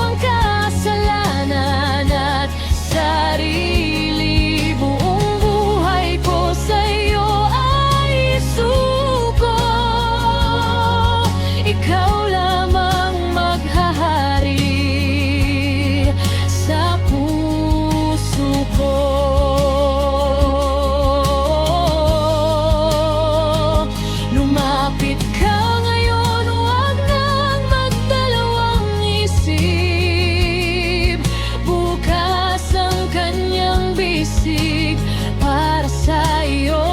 Speaker 2: ang kasalanan at sarili. Buong buhay ko
Speaker 1: pag-ibig para sa iyo.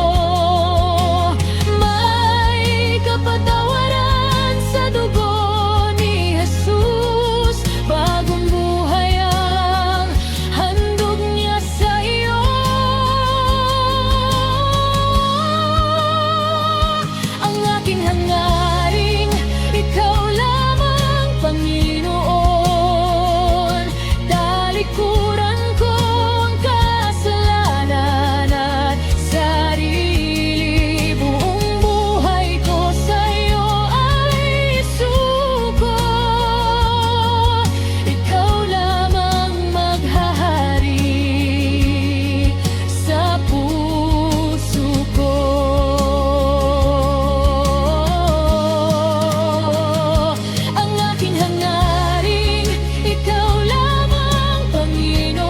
Speaker 1: May kapatawaran sa dugo ni Jesus, bagong buhay ang handog niya sa iyo. Ang aking hangaring, ikaw lamang, Panginoon. Talikuran ko ang kasalanan at sarili. Buong buhay ko sa iyo ay isuko. Ikaw lamang maghahari sa puso ko. Ang aking hangaring, ikaw lamang, Panginoon.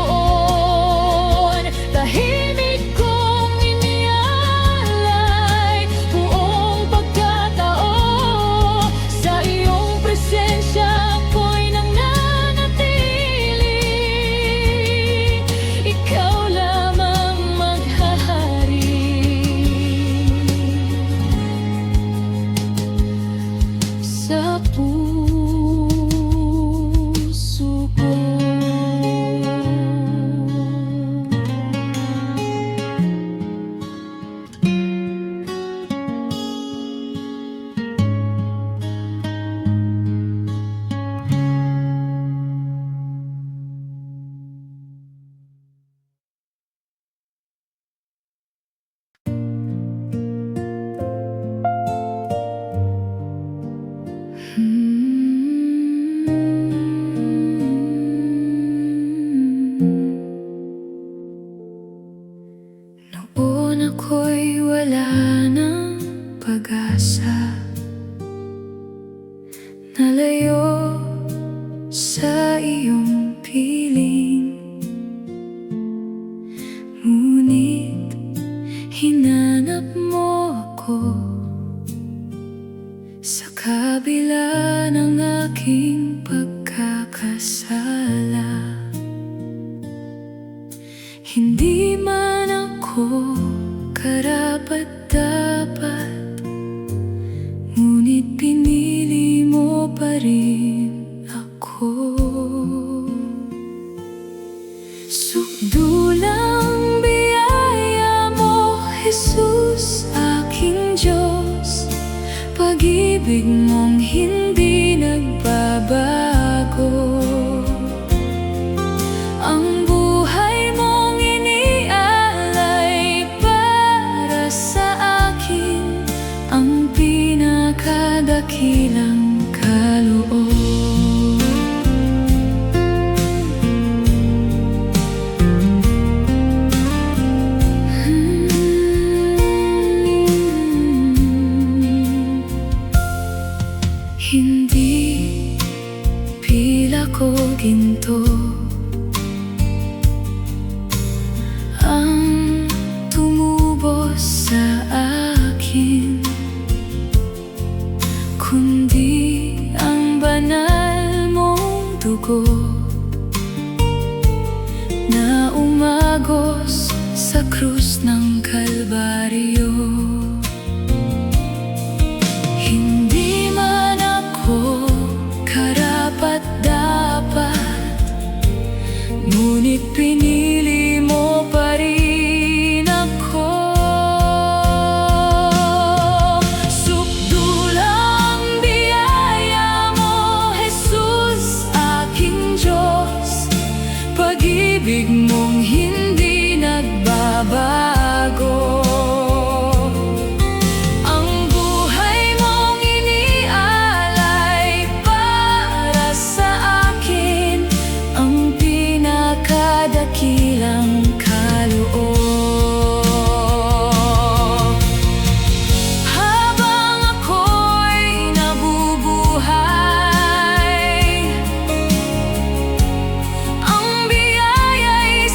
Speaker 1: Tahimik kong inialay buong pagkatao. Sa iyong presensya ako'y nananatili. Ikaw lamang maghahari sa puso ko. Noon ako'y wala ng pag-asa, nalayo sa iyong piling. Ngunit hinanap mo ako sa kabila ng aking pagkakasala. Hindi man ako karapat-dapat, ngunit pinili mo pa rin ako. Sukdulang biyaya mo, Jesus, aking Diyos. Pag-ibig mong hindi nagbabago. Ang buhay mong inialay para sa akin, ang pinakadakilang kaloob. Hindi pila ko ginto ang tumubos sa akin, kundi ang banal mong dugo na umagos sa krus ng Kalbaryo. Hindi man ako karapat-dapat, ngunit pinili mo pa rin ako. Sukdulang biyaya mo, Jesus, aking Diyos. Pag-ibig mong hindi nagbabago. Dakilang kaloob. Habang ako'y nabubuhay, ang biyaya'y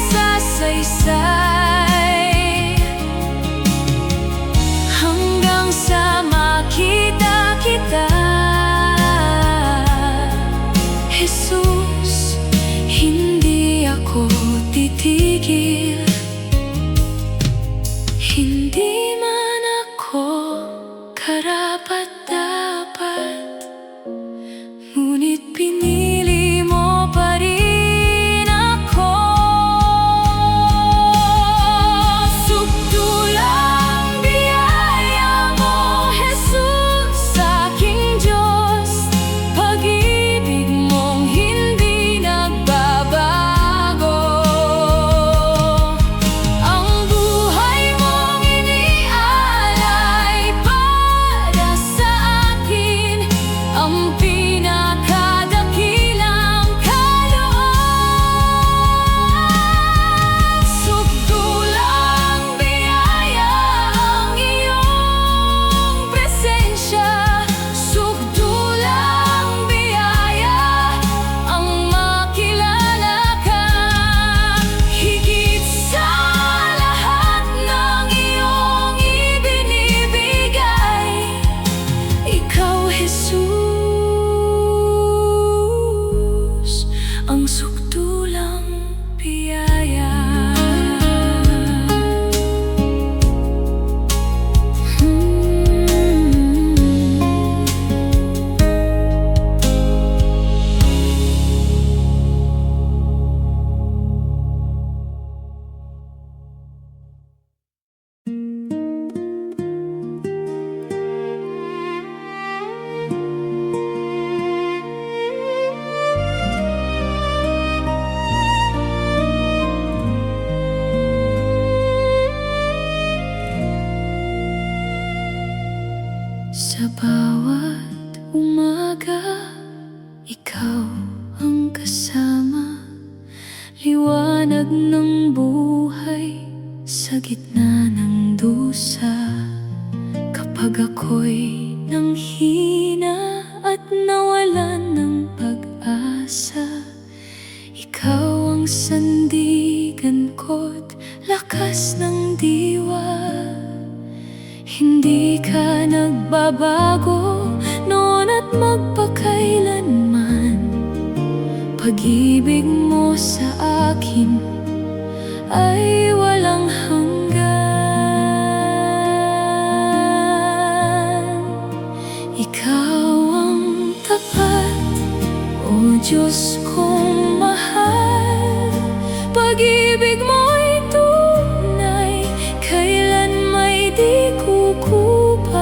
Speaker 1: bawat umaga, ikaw ang kasama. Liwanag ng buhay sa gitna ng dusa. Kapag ako'y nanghina at nawalan ng pag-asa, ikaw ang sandigan ko't lakas ng diwa. Hindi ka nagbabago noon at magpakailanman. Pag-ibig mo sa akin ay walang hanggan. Ikaw ang tapat, o Diyos kong mahal. Pag-ibig mo'y tunay, kailan may di kukupas.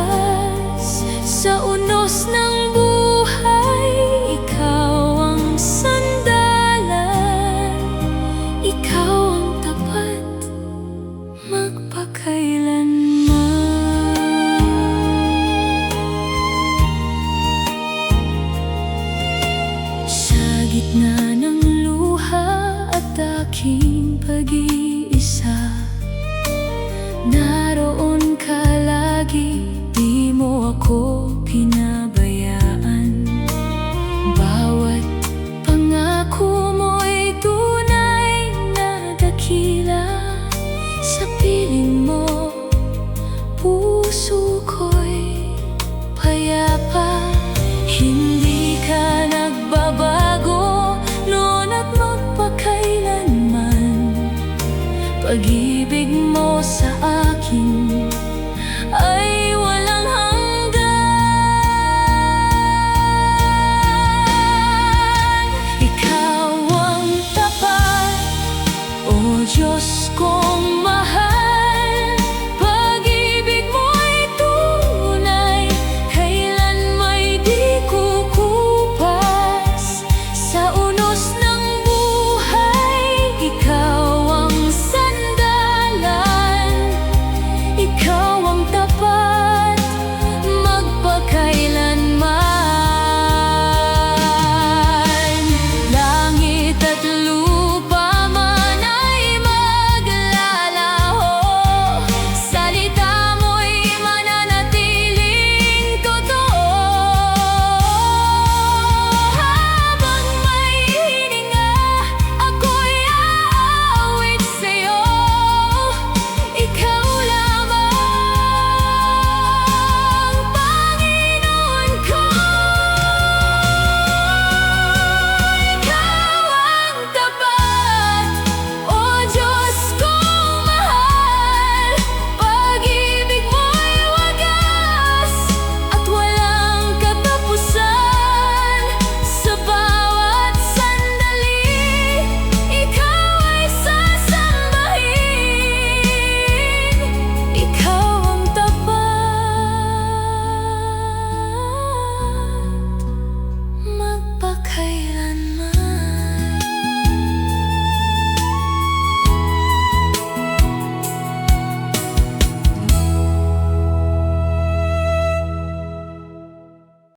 Speaker 1: Sa unos ng buhay, ikaw ang sandalan. Ikaw ang tapat, magpakailanman. Sa gitna ng luha at aking pag-iisa, naroon ka lagi, di mo ako pinabayaan. Bawat pangako mo'y tunay na dakila. Sa piling mo, puso ko'y payapa. Hindi ka nagbabago noon at magpakailanman. Pag-ibig mo sa akin ay walang hanggan. Ikaw ang tapat, o Diyos kong